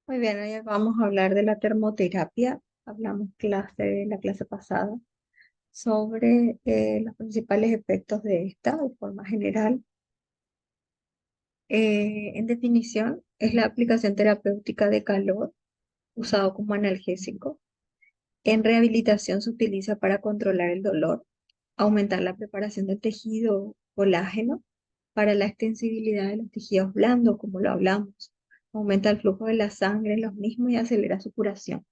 Muy bien, hoy vamos a hablar de la termoterapia. Hablamos la clase pasada sobre los principales efectos de esta de forma general. En definición, es la aplicación terapéutica de calor usado como analgésico. En rehabilitación se utiliza para controlar el dolor, aumentar la preparación del tejido colágeno para la extensibilidad de los tejidos blandos, como lo hablamos. Aumenta el flujo de la sangre en los mismos y acelera su curación.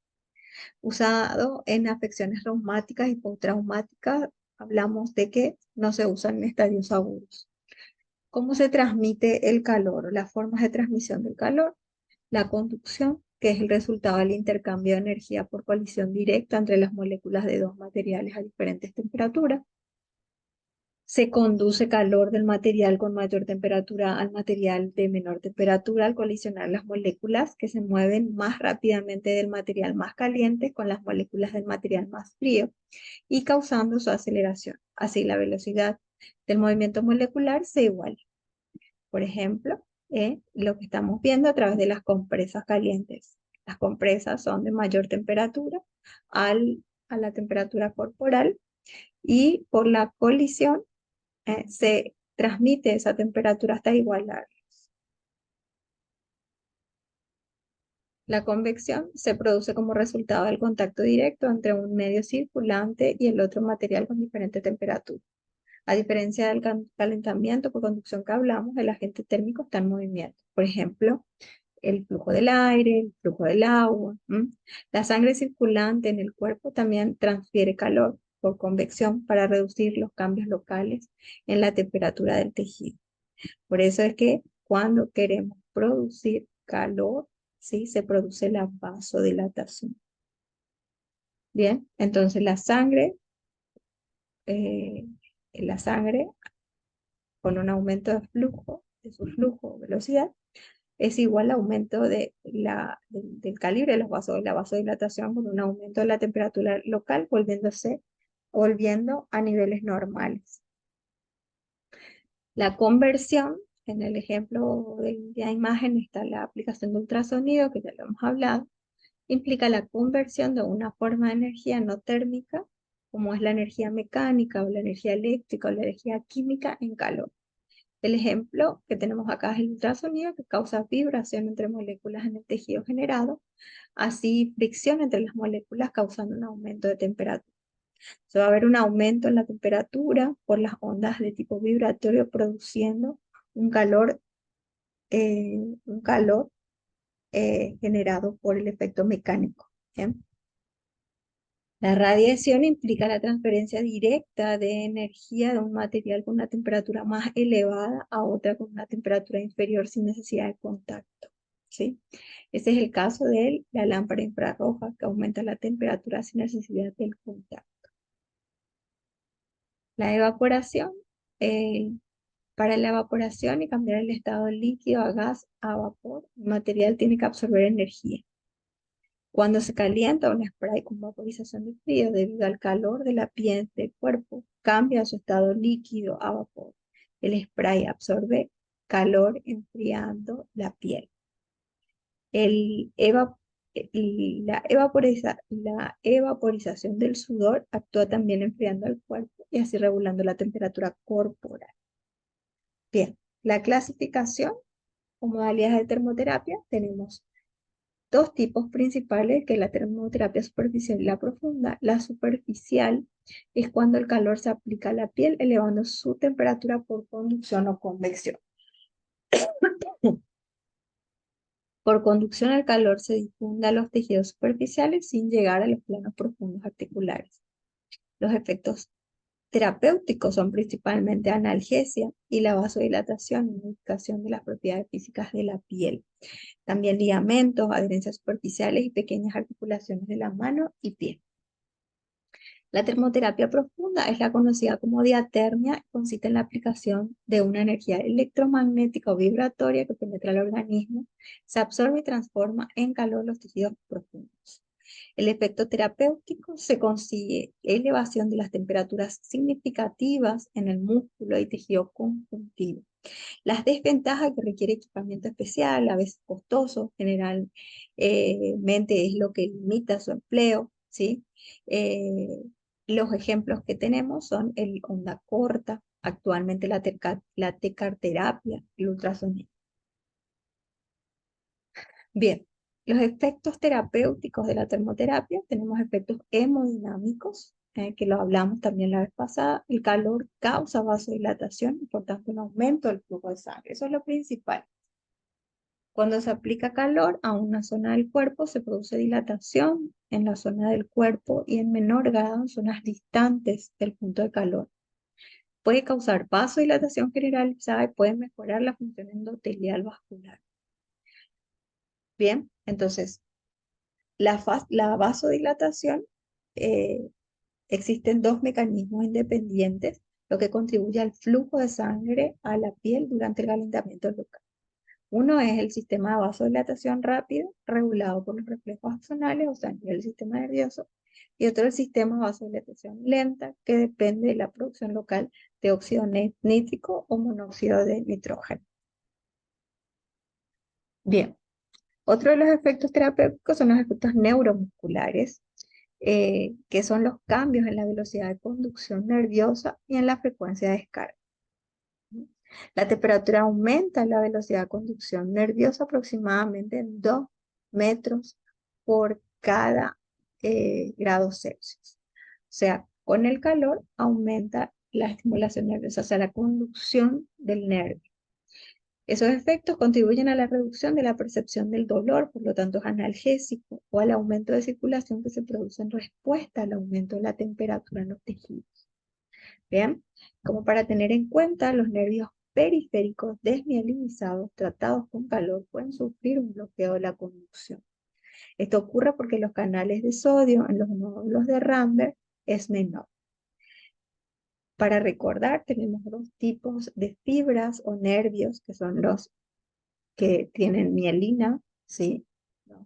Usado en afecciones reumáticas y postraumáticas, hablamos de que no se usan en estadios agudos. ¿Cómo se transmite el calor o las formas de transmisión del calor? La conducción, que es el resultado del intercambio de energía por colisión directa entre las moléculas de dos materiales a diferentes temperaturas. Se conduce calor del material con mayor temperatura al material de menor temperatura al colisionar las moléculas que se mueven más rápidamente del material más caliente con las moléculas del material más frío y causando su aceleración. Así la velocidad del movimiento molecular se iguala. Por ejemplo, lo que estamos viendo a través de las compresas calientes. Las compresas son de mayor temperatura a la temperatura corporal y por la colisión se transmite esa temperatura hasta igualar. La convección se produce como resultado del contacto directo entre un medio circulante y el otro material con diferente temperatura. A diferencia del calentamiento por conducción que hablamos, el agente térmico está en movimiento. Por ejemplo, el flujo del aire, el flujo del agua. La sangre circulante en el cuerpo también transfiere calor por convección para reducir los cambios locales en la temperatura del tejido. Por eso es que cuando queremos producir calor, ¿sí? Se produce la vasodilatación. Bien, entonces eh, la sangre con un aumento de su flujo o velocidad, es igual al aumento del calibre de los vasos, de la vasodilatación con un aumento de la temperatura local, volviendo a niveles normales. La conversión, en el ejemplo de la imagen está la aplicación de ultrasonido, que ya lo hemos hablado, implica la conversión de una forma de energía no térmica, como es la energía mecánica o la energía eléctrica o la energía química, en calor. El ejemplo que tenemos acá es el ultrasonido, que causa vibración entre moléculas en el tejido generado, así fricción entre las moléculas causando un aumento de temperatura. Se va a ver un aumento en la temperatura por las ondas de tipo vibratorio produciendo un calor, un calor generado por el efecto mecánico. ¿Bien? La radiación implica la transferencia directa de energía de un material con una temperatura más elevada a otra con una temperatura inferior sin necesidad de contacto. ¿Sí? Este es el caso de la lámpara infrarroja que aumenta la temperatura sin necesidad del contacto. La evaporación, eh, para la evaporación y cambiar el estado líquido a gas a vapor, el material tiene que absorber energía. Cuando se calienta un spray con vaporización de frío debido al calor de la piel del cuerpo, cambia su estado líquido a vapor. El spray absorbe calor enfriando la piel. El eva- la evaporización del sudor actúa también enfriando el cuerpo y así regulando la temperatura corporal. Bien, la clasificación o modalidades de termoterapia tenemos dos tipos principales, que es la termoterapia superficial y la profunda. La superficial es cuando el calor se aplica a la piel, elevando su temperatura por conducción o convección. Por conducción, el calor se difunde a los tejidos superficiales sin llegar a los planos profundos articulares. Los efectos terapéuticos son principalmente analgesia y la vasodilatación y modificación de las propiedades físicas de la piel. También ligamentos, adherencias superficiales y pequeñas articulaciones de la mano y pie. La termoterapia profunda es la conocida como diatermia y consiste en la aplicación de una energía electromagnética o vibratoria que penetra el organismo, se absorbe y transforma en calor los tejidos profundos. El efecto terapéutico se consigue elevación de las temperaturas significativas en el músculo y tejido conjuntivo. Las desventajas que requiere equipamiento especial, a veces costoso, generalmente es lo que limita su empleo, ¿sí? Eh, los ejemplos que tenemos son el onda corta, actualmente la tecarterapia, el ultrasonido. Bien, los efectos terapéuticos de la termoterapia, tenemos efectos hemodinámicos, que lo hablamos también la vez pasada. El calor causa vasodilatación y por tanto un aumento del flujo de sangre. Eso es lo principal. Cuando se aplica calor a una zona del cuerpo, se produce dilatación en la zona del cuerpo y en menor grado en zonas distantes del punto de calor. Puede causar vasodilatación generalizada y puede mejorar la función endotelial vascular. Bien, entonces, la vasodilatación, eh, existen dos mecanismos independientes, lo que contribuye al flujo de sangre a la piel durante el calentamiento local. Uno es el sistema de vasodilatación rápida, regulado por los reflejos axonales, o sea, a nivel del sistema nervioso, y otro el sistema de vasodilatación lenta, que depende de la producción local de óxido nítrico o monóxido de nitrógeno. Bien, otro de los efectos terapéuticos son los efectos neuromusculares, que son los cambios en la velocidad de conducción nerviosa y en la frecuencia de descarga. La temperatura aumenta la velocidad de conducción nerviosa aproximadamente en 2 metros por cada grado Celsius. O sea, con el calor aumenta la estimulación nerviosa, o sea, la conducción del nervio. Esos efectos contribuyen a la reducción de la percepción del dolor, por lo tanto es analgésico, o al aumento de circulación que se produce en respuesta al aumento de la temperatura en los tejidos. Bien, como para tener en cuenta, los nervios periféricos desmielinizados tratados con calor pueden sufrir un bloqueo de la conducción. Esto ocurre porque los canales de sodio en los nódulos de Ramberg es menor. Para recordar, tenemos dos tipos de fibras o nervios, que son los que tienen mielina, ¿sí? Los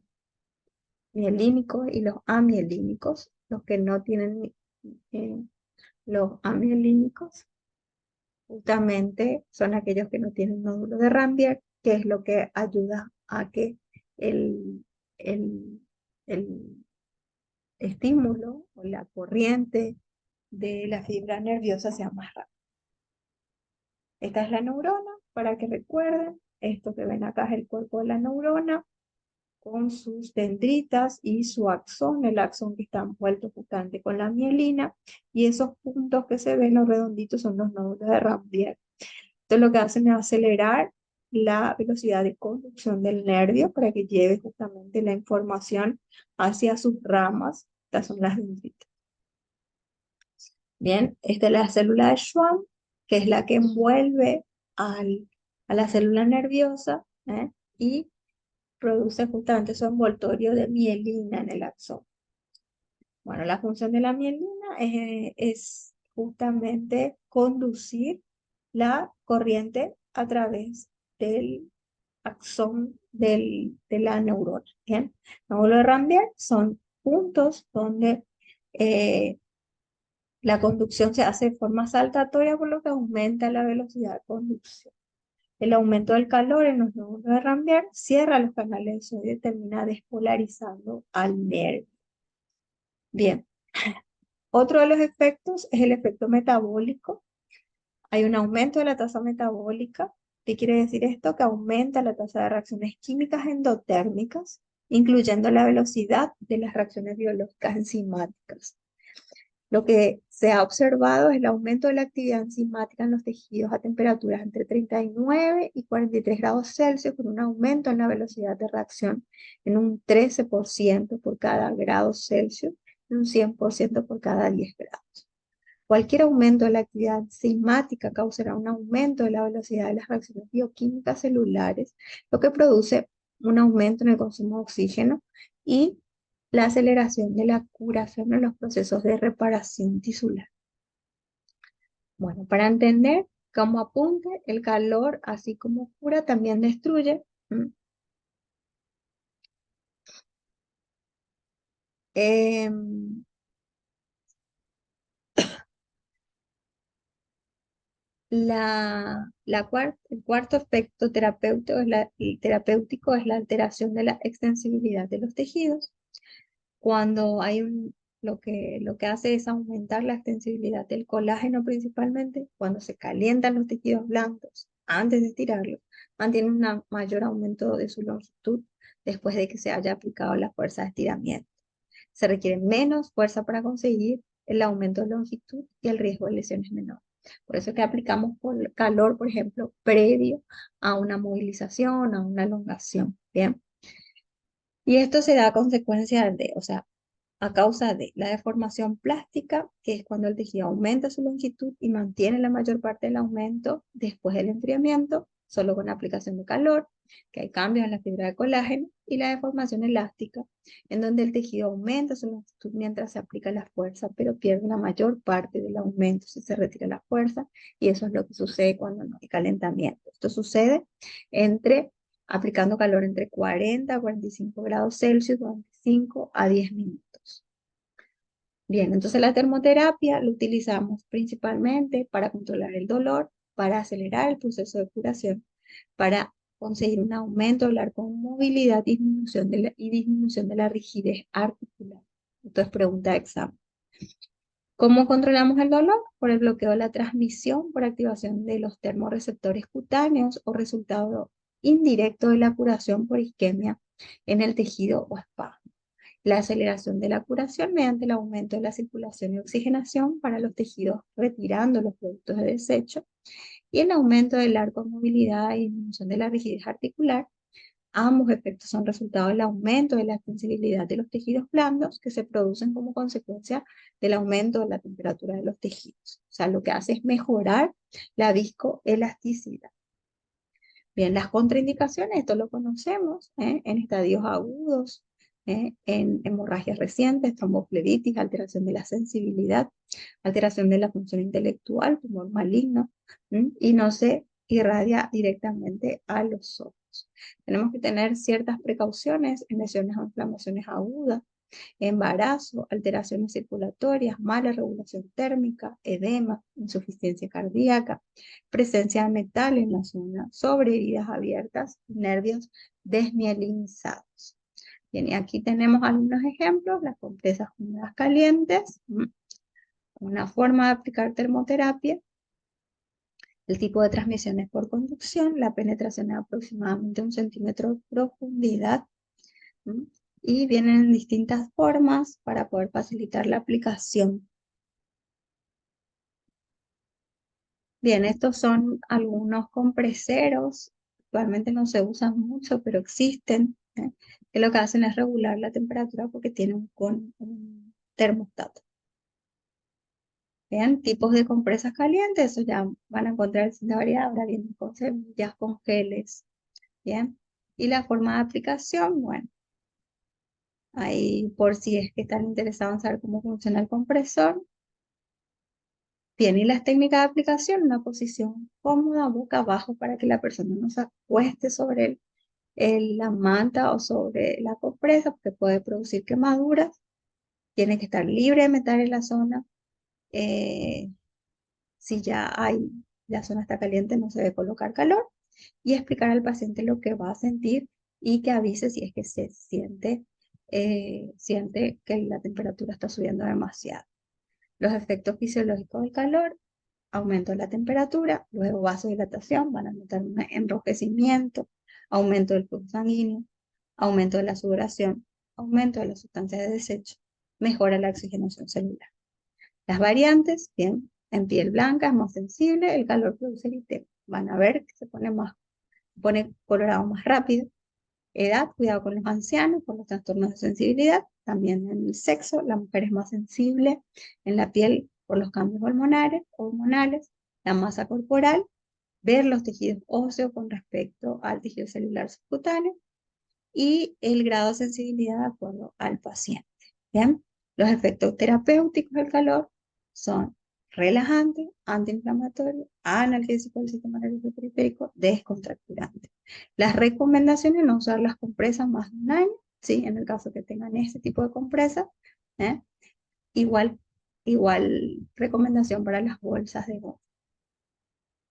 mielínicos y los amielínicos. Los que no tienen los amielínicos justamente son aquellos que no tienen nódulo de Ramberg, que es lo que ayuda a que el, el, el estímulo o la corriente de la fibra nerviosa sea más rápida. Esta es la neurona, para que recuerden. Esto que ven acá es el cuerpo de la neurona, con sus dendritas y su axón, el axón que está envuelto justamente con la mielina, y esos puntos que se ven, los redonditos, son los nódulos de Ramberg. Esto lo que hacen es acelerar la velocidad de conducción del nervio para que lleve justamente la información hacia sus ramas. Estas son las dendritas. Bien, esta es la célula de Schwann, que es la que envuelve a la célula nerviosa, y produce justamente su envoltorio de mielina en el axón. Bueno, la función de la mielina es justamente conducir la corriente a través del axón de la neurona. Bien, nódulo de Ramberg son puntos donde la conducción se hace de forma saltatoria, por lo que aumenta la velocidad de conducción. El aumento del calor en los nódulos de Ramberg cierra los canales de sodio y termina despolarizando al nervio. Bien, otro de los efectos es el efecto metabólico. Hay un aumento de la tasa metabólica. ¿Qué quiere decir esto? Que aumenta la tasa de reacciones químicas endotérmicas, incluyendo la velocidad de las reacciones biológicas enzimáticas. Lo que se ha observado es el aumento de la actividad enzimática en los tejidos a temperaturas entre 39 y 43 grados Celsius, con un aumento en la velocidad de reacción en un 13% por cada grado Celsius y un 100% por cada 10 grados. Cualquier aumento de la actividad enzimática causará un aumento de la velocidad de las reacciones bioquímicas celulares, lo que produce un aumento en el consumo de oxígeno y la aceleración de la curación en los procesos de reparación tisular. Bueno, para entender cómo apunte, el calor, así como cura, también destruye. Em, El cuarto efecto terapéutico es la alteración de la extensibilidad de los tejidos. Cuando hay lo que hace es aumentar la extensibilidad del colágeno principalmente, cuando se calientan los tejidos blandos antes de estirarlos, mantiene un mayor aumento de su longitud después de que se haya aplicado la fuerza de estiramiento. Se requiere menos fuerza para conseguir el aumento de longitud y el riesgo de lesiones menor. Por eso es que aplicamos por calor, por ejemplo, previo a una movilización, a una elongación. Bien. Y esto se da a consecuencia de, o sea, a causa de la deformación plástica, que es cuando el tejido aumenta su longitud y mantiene la mayor parte del aumento después del enfriamiento, solo con la aplicación de calor, que hay cambios en la fibra de colágeno, y la deformación elástica, en donde el tejido aumenta su longitud mientras se aplica la fuerza, pero pierde la mayor parte del aumento si se retira la fuerza, y eso es lo que sucede cuando no hay calentamiento. Esto sucede aplicando calor entre 40 a 45 grados Celsius durante 5 a 10 minutos. Bien, entonces la termoterapia lo utilizamos principalmente para controlar el dolor, para acelerar el proceso de curación, para conseguir un aumento de la movilidad y disminución de la rigidez articular. Entonces, pregunta de examen. ¿Cómo controlamos el dolor? Por el bloqueo de la transmisión, por activación de los termorreceptores cutáneos o resultado indirecto de la curación por isquemia en el tejido o espasmo. La aceleración de la curación mediante el aumento de la circulación y oxigenación para los tejidos, retirando los productos de desecho, y el aumento del arco de movilidad y disminución de la rigidez articular. Ambos efectos son resultado del aumento de la sensibilidad de los tejidos blandos que se producen como consecuencia del aumento de la temperatura de los tejidos. O sea, lo que hace es mejorar la viscoelasticidad. Bien, las contraindicaciones, esto lo conocemos, en estadios agudos, en hemorragias recientes, tromboflebitis, alteración de la sensibilidad, alteración de la función intelectual, tumor maligno, y no se irradia directamente a los ojos. Tenemos que tener ciertas precauciones en lesiones o inflamaciones agudas, embarazo, alteraciones circulatorias, mala regulación térmica, edema, insuficiencia cardíaca, presencia de metal en la zona, sobre heridas abiertas, nervios desmielinizados. Bien, y aquí tenemos algunos ejemplos: las compresas húmedas calientes, una forma de aplicar termoterapia, el tipo de transmisión es por conducción, la penetración es aproximadamente 1 centímetro de profundidad, y vienen en distintas formas para poder facilitar la aplicación. Bien, estos son algunos compreseros, actualmente no se usan mucho, pero existen, que lo que hacen es regular la temperatura porque tienen un termostato. Bien, tipos de compresas calientes, eso ya van a encontrar en variedad, ahora vienen con semillas, con geles. Bien, y la forma de aplicación, bueno, ahí por si es que están interesados en saber cómo funciona el compresor. Bien, y las técnicas de aplicación: una posición cómoda, boca abajo, para que la persona no se acueste sobre la manta o sobre la compresa, porque puede producir quemaduras. Tiene que estar libre de metal en la zona. Eh, si la zona está caliente, no se debe colocar calor. Y explicar al paciente lo que va a sentir y que avise si es que se siente que la temperatura está subiendo demasiado. Los efectos fisiológicos del calor: aumento de la temperatura, luego vasodilatación, van a notar un enrojecimiento, aumento del flujo sanguíneo, aumento de la sudoración, aumento de las sustancias de desecho, mejora la oxigenación celular. Las variantes: bien, en piel blanca es más sensible, el calor produce eritema. Van a ver que se pone colorado más rápido. Edad: cuidado con los ancianos, con los trastornos de sensibilidad. También en el sexo, la mujer es más sensible en la piel por los cambios hormonales, la masa corporal, ver los tejidos óseos con respecto al tejido celular subcutáneo y el grado de sensibilidad de acuerdo al paciente. Bien, los efectos terapéuticos del calor son relajante, antiinflamatorio, analgésico del sistema nervioso periférico, descontracturante. Las recomendaciones: no usar las compresas más de un año, ¿sí? En el caso que tengan este tipo de compresas, ¿eh? Igual recomendación para las bolsas de goma.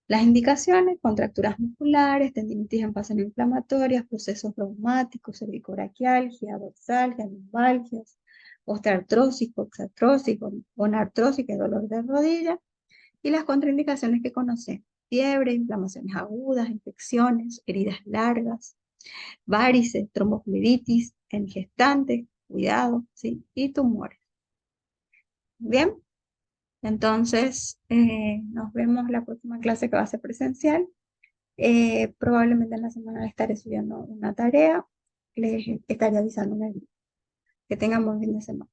Las indicaciones: contracturas musculares, tendinitis en fases inflamatorias, procesos reumáticos, cervicobraquialgia, dorsalgia, lumbalgias, osteoartrosis, coxartrosis, gonartrosis, que es dolor de rodilla, y las contraindicaciones que conocemos: fiebre, inflamaciones agudas, infecciones, heridas largas, varices, tromboflebitis en gestantes, cuidado, ¿sí? Y tumores. Bien, entonces nos vemos la próxima clase, que va a ser presencial. Probablemente en la semana le estaré subiendo una tarea, les estaré avisando en el grupo. Que tengan buen fin de semana.